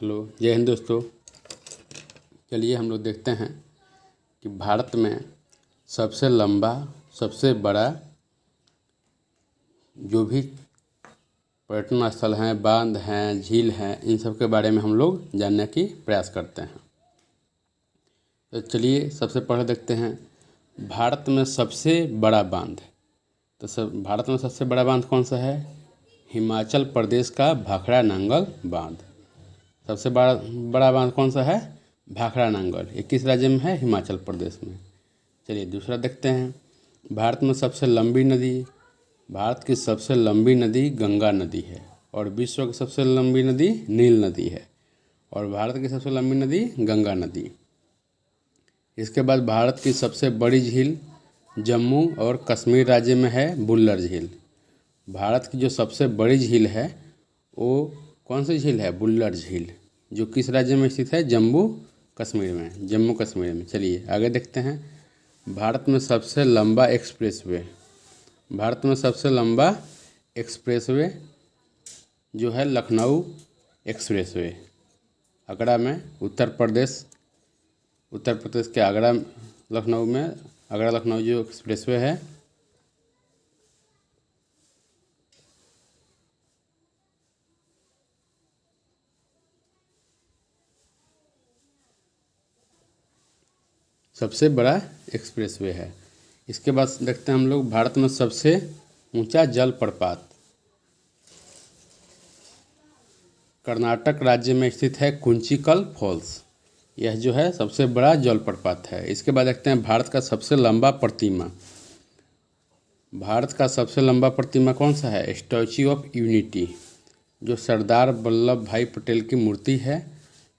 Hello, जय हिंद दोस्तों। चलिए हम लोग देखते हैं कि भारत में सबसे लंबा, सबसे बड़ा जो भी पर्यटन स्थल हैं, बांध हैं, झील हैं, इन सब के बारे में हम लोग जानने की प्रयास करते हैं। तो चलिए सबसे पहले देखते हैं भारत में सबसे बड़ा बांध। तो भारत में सबसे बड़ा बांध कौन सा है? हिमाचल प्रदेश का भाखड़ा नांगल बांध। सबसे बड़ा बांध कौन सा है? भाखड़ा नांगल। ये किस राज्य में है? हिमाचल प्रदेश में। चलिए दूसरा देखते हैं, भारत में सबसे लंबी नदी। भारत की सबसे लंबी नदी गंगा नदी है और विश्व की सबसे लंबी नदी नील नदी है और भारत की सबसे लंबी नदी गंगा नदी। इसके बाद भारत की सबसे बड़ी झील जम्मू और कश्मीर राज्य में है बुल्लर झील। भारत की जो सबसे बड़ी झील है वो कौन सी झील है? बुल्लर झील, जो किस राज्य में स्थित है? जम्मू कश्मीर में। चलिए आगे देखते हैं, भारत में सबसे लंबा एक्सप्रेसवे। भारत में सबसे लंबा एक्सप्रेसवे जो है लखनऊ एक्सप्रेसवे, आगरा में, उत्तर प्रदेश के आगरा लखनऊ जो एक्सप्रेसवे है सबसे बड़ा एक्सप्रेसवे है। इसके बाद देखते हैं हम लोग भारत में सबसे ऊंचा जलप्रपात। कर्नाटक राज्य में स्थित है कुंचिकल फॉल्स। यह जो है सबसे बड़ा जलप्रपात है। इसके बाद देखते हैं भारत का सबसे लंबा प्रतिमा। भारत का सबसे लंबा प्रतिमा कौन सा है? स्टैच्यू ऑफ यूनिटी, जो सरदार वल्लभ भाई पटेल की मूर्ति है।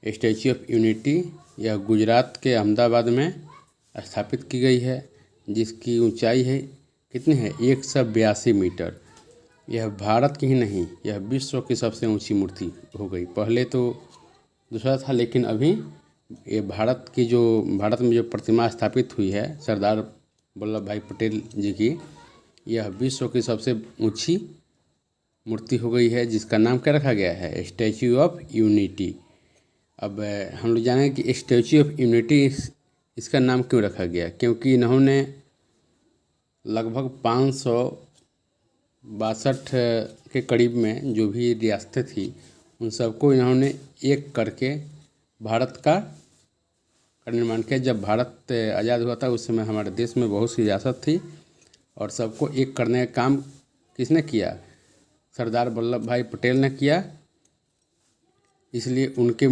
स्टैच्यू ऑफ यूनिटी यह गुजरात के अहमदाबाद में स्थापित की गई है, जिसकी ऊंचाई है कितनी है? 182 मीटर। यह भारत की ही नहीं, यह विश्व की सबसे ऊंची मूर्ति हो गई। पहले तो दूसरा था, लेकिन अभी ये भारत में जो प्रतिमा स्थापित हुई है सरदार वल्लभ भाई पटेल जी की, यह विश्व की सबसे ऊंची मूर्ति हो गई है, जिसका नाम क्या रखा गया है? Statue of unity. अब हम लोग जानेंगे कि स्टैच्यू ऑफ यूनिटी इसका नाम क्यों रखा गया। क्योंकि इन्होंने लगभग 562 के करीब में जो भी रियासतें थी उन सबको इन्होंने एक करके भारत का निर्माण किया। जब भारत आज़ाद हुआ था उस समय हमारे देश में बहुत सी रियासत थी और सबको एक करने का काम किसने किया? सरदार वल्लभ भाई पटेल ने किया। इसलिए उनके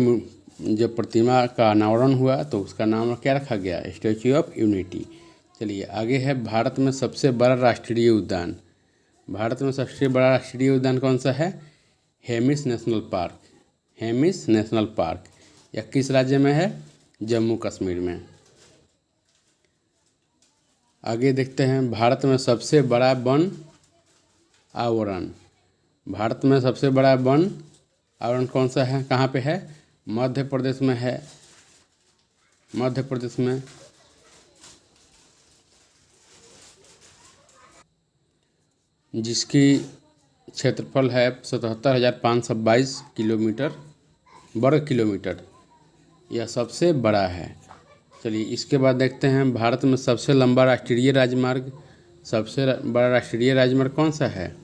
जब प्रतिमा का अनावरण हुआ तो उसका नाम क्या रखा गया? Statue of unity. चलिए आगे है, भारत में सबसे बड़ा राष्ट्रीय उद्यान। भारत में सबसे बड़ा राष्ट्रीय उद्यान कौन सा है? Hemis national park. यह किस राज्य में है? जम्मू कश्मीर में। आगे देखते हैं, भारत में सबसे बड़ा वन आवरण। भारत में सबसे बड़ा वन आवरण कौन सा है? कहाँ पे है? मध्य प्रदेश में है। मध्य प्रदेश में जिसकी क्षेत्रफल है 77,522 वर्ग किलोमीटर। यह सबसे बड़ा है। चलिए इसके बाद देखते हैं, भारत में सबसे लंबा राष्ट्रीय राजमार्ग। सबसे बड़ा राष्ट्रीय राजमार्ग कौन सा है?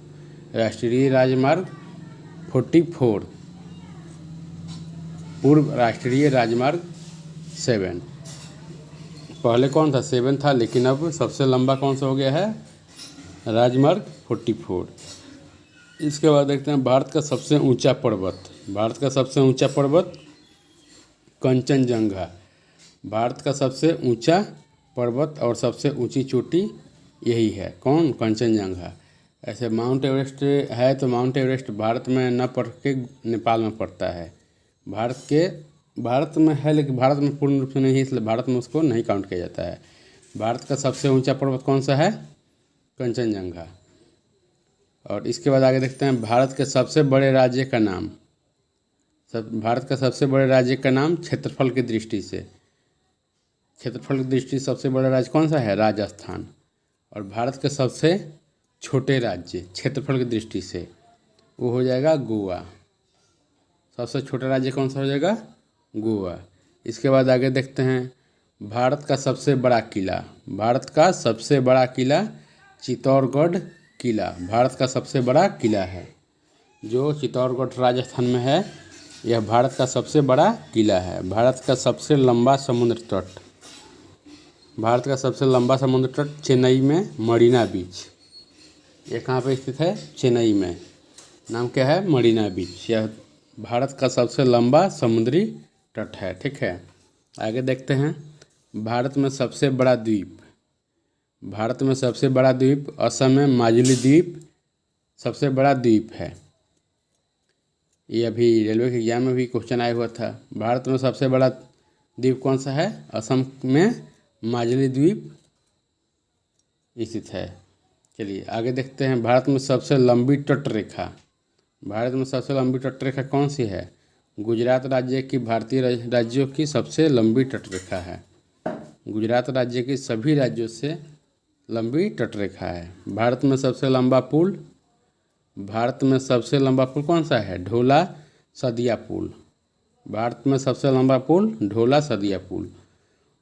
राष्ट्रीय राजमार्ग 44, पूर्व राष्ट्रीय राजमार्ग 7। पहले कौन था? 7 था, लेकिन अब सबसे लंबा कौन सा हो गया है? राजमार्ग 44। इसके बाद देखते हैं, भारत का सबसे ऊंचा पर्वत कंचनजंगा। भारत का सबसे ऊंचा पर्वत और सबसे ऊंची चोटी यही है। कौन? कंचनजंगा। ऐसे माउंट एवरेस्ट है तो माउंट एवरेस्ट भारत में न पड़ के नेपाल में पड़ता है। भारत में है, लेकिन भारत में पूर्ण रूप से नहीं है, इसलिए भारत में उसको नहीं काउंट किया जाता है। भारत का सबसे ऊंचा पर्वत कौन सा है? कंचनजंगा। और इसके बाद आगे देखते हैं, भारत के सबसे बड़े राज्य का नाम। भारत का सबसे बड़े राज्य का नाम क्षेत्रफल की दृष्टि से सबसे बड़ा राज्य कौन सा है? राजस्थान। और भारत के सबसे छोटे राज्य क्षेत्रफल की दृष्टि से वो हो जाएगा गोवा। सबसे छोटा राज्य कौन सा हो जाएगा? गोवा। इसके बाद आगे देखते हैं भारत का सबसे बड़ा किला। भारत का सबसे बड़ा किला चित्तौड़गढ़ किला भारत का सबसे बड़ा किला है, जो चित्तौड़गढ़ राजस्थान में है। यह भारत का सबसे बड़ा किला है। भारत का सबसे लंबा समुद्र तट। भारत का सबसे लंबा समुद्र तट चेन्नई में मरीना बीच। यह कहाँ पे स्थित है? चेन्नई में। नाम क्या है? मरीना बीच। यह भारत का सबसे लंबा समुद्री तट है। ठीक है, आगे देखते हैं भारत में सबसे बड़ा द्वीप। भारत में सबसे बड़ा द्वीप असम में माजुली द्वीप सबसे बड़ा द्वीप है। ये अभी रेलवे के एग्जाम में भी क्वेश्चन आया हुआ था। भारत में सबसे बड़ा द्वीप कौन सा है? असम में माजुली द्वीप स्थित है। चलिए आगे देखते हैं भारत में सबसे लंबी तट रेखा। भारत में सबसे लंबी तट रेखा कौन सी है? गुजरात राज्य की भारतीय राज्यों की सबसे लंबी तट रेखा है। गुजरात राज्य की सभी राज्यों से लंबी तट रेखा है। भारत में सबसे लंबा पुल। भारत में सबसे लंबा पुल कौन सा है? ढोला सदिया पुल। भारत में सबसे लंबा पुल ढोला सदिया पुल।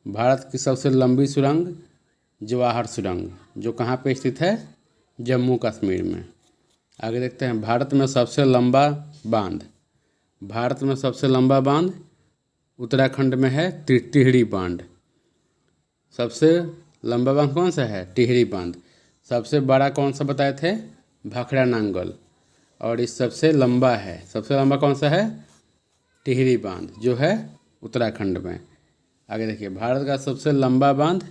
भारत की सबसे लंबी सुरंग जवाहर सुरंग, जो कहाँ पे स्थित है? जम्मू कश्मीर में। आगे देखते हैं भारत में सबसे लंबा बांध। भारत में सबसे लंबा बांध उत्तराखंड में है टिहरी बांध। सबसे लंबा बांध कौन सा है? टिहरी बांध। सबसे बड़ा कौन सा बताए थे? भाखड़ा नांगल। और इस सबसे लंबा है, सबसे लंबा कौन सा है? टिहरी बांध, जो है उत्तराखंड में। आगे देखिए भारत का सबसे लंबा बांध,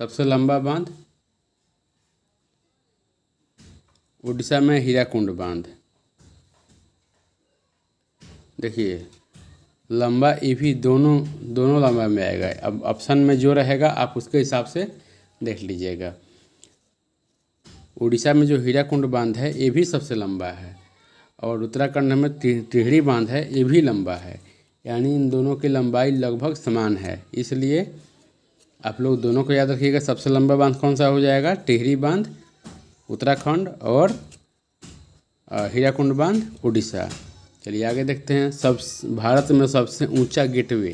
सबसे लंबा बांध उड़ीसा में हीराकुंड बांध। देखिए लंबा ये भी दोनों लंबा में आएगा। अब ऑप्शन में जो रहेगा आप उसके हिसाब से देख लीजिएगा। उड़ीसा में जो हीराकुंड बांध है ये भी सबसे लंबा है, और उत्तराखंड में टिहरी बांध है ये भी लंबा है। यानी इन दोनों की लंबाई लगभग समान है, इसलिए आप लोग दोनों को याद रखिएगा। सबसे लंबा बांध कौन सा हो जाएगा? टिहरी बांध उत्तराखंड और हीराकुंड बांध उड़ीसा। चलिए आगे देखते हैं भारत में सबसे ऊंचा गेटवे।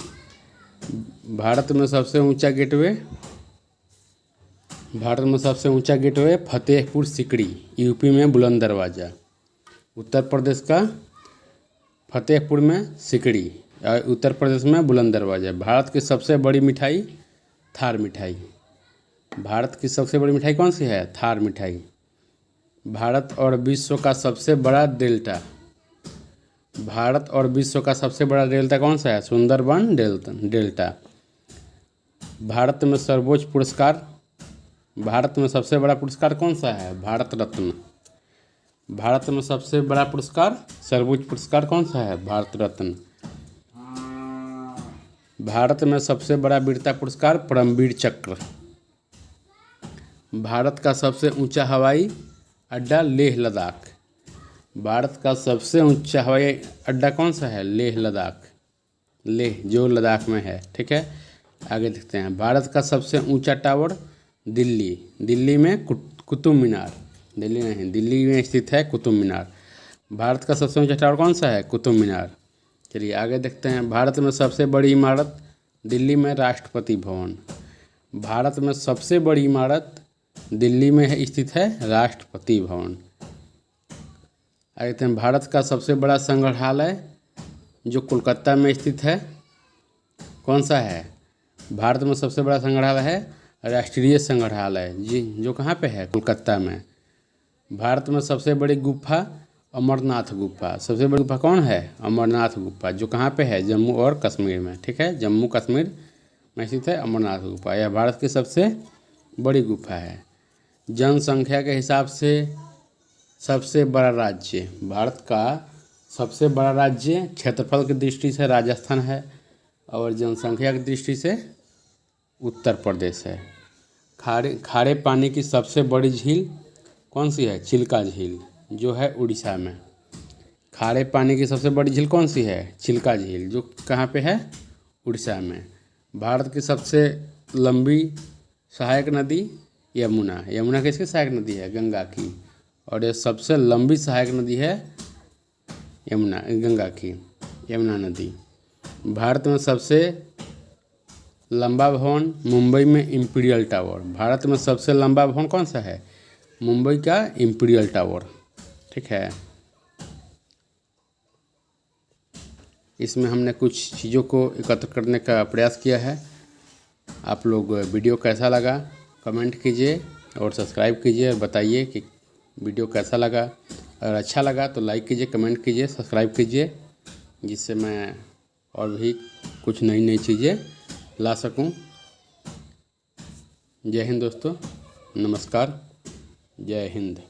भारत में सबसे ऊंचा गेटवे फतेहपुर सिकड़ी, यूपी में बुलंद दरवाज़ा। उत्तर प्रदेश का फतेहपुर में सिकड़ी, उत्तर प्रदेश में बुलंद दरवाज़ा। भारत की सबसे बड़ी मिठाई थार मिठाई। भारत की सबसे बड़ी मिठाई कौन सी है? थार मिठाई। भारत और विश्व का सबसे बड़ा डेल्टा। भारत और विश्व का सबसे बड़ा डेल्टा कौन सा है? सुंदरबन डेल्टा। भारत में सर्वोच्च पुरस्कार, भारत में सबसे बड़ा पुरस्कार कौन सा है? भारत रत्न। भारत में सबसे बड़ा पुरस्कार, सर्वोच्च पुरस्कार कौन सा है? भारत रत्न। भारत में सबसे बड़ा वीरता पुरस्कार परमवीर चक्र। भारत का सबसे ऊंचा हवाई अड्डा लेह लद्दाख। भारत का सबसे ऊंचा हवाई अड्डा कौन सा है? लेह लद्दाख। लेह जो लद्दाख में है। ठीक है, आगे देखते हैं भारत का सबसे ऊंचा टावर दिल्ली में कुतुब मीनार। दिल्ली नहीं, दिल्ली में स्थित है कुतुब मीनार। भारत का सबसे ऊंचा टावर कौन सा है? कुतुब मीनार। चलिए आगे देखते हैं भारत में सबसे बड़ी इमारत दिल्ली में राष्ट्रपति भवन। भारत में सबसे बड़ी इमारत दिल्ली में स्थित है राष्ट्रपति भवन। आगे देखते हैं भारत का सबसे बड़ा संग्रहालय जो कोलकाता में स्थित है कौन सा है? भारत में सबसे बड़ा संग्रहालय है राष्ट्रीय संग्रहालय, जी, जो कहाँ पे है? कोलकाता में। भारत में सबसे बड़ी गुफा अमरनाथ गुफा। सबसे बड़ी गुफा कौन है? अमरनाथ गुफा, जो कहाँ पे है? जम्मू और कश्मीर में। ठीक है, जम्मू कश्मीर में स्थित है अमरनाथ गुफा। यह भारत की सबसे बड़ी गुफा है। जनसंख्या के हिसाब से सबसे बड़ा राज्य, भारत का सबसे बड़ा राज्य क्षेत्रफल की दृष्टि से राजस्थान है, और जनसंख्या की दृष्टि से उत्तर प्रदेश है। खारे पानी की सबसे बड़ी झील कौन सी है? चिल्का झील, जो है उड़ीसा में। खारे पानी की सबसे बड़ी झील कौन सी है? चिल्का झील, जो कहाँ पे है? उड़ीसा में। भारत की सबसे लंबी सहायक नदी यमुना। यमुना किसकी सहायक नदी है? गंगा की। और ये सबसे लंबी सहायक नदी है गंगा की यमुना नदी। भारत में सबसे लंबा भवन मुंबई में इम्पीरियल टावर। भारत में सबसे लंबा भवन कौन सा है? मुंबई का इम्पीरियल टावर। ठीक है, इसमें हमने कुछ चीज़ों को एकत्र करने का प्रयास किया है। आप लोग वीडियो कैसा लगा कमेंट कीजिए और सब्सक्राइब कीजिए और बताइए कि वीडियो कैसा लगा। अगर अच्छा लगा तो लाइक कीजिए, कमेंट कीजिए, सब्सक्राइब कीजिए, जिससे मैं और भी कुछ नई नई चीज़ें ला सकूं। जय हिंद दोस्तों, नमस्कार, जय हिंद।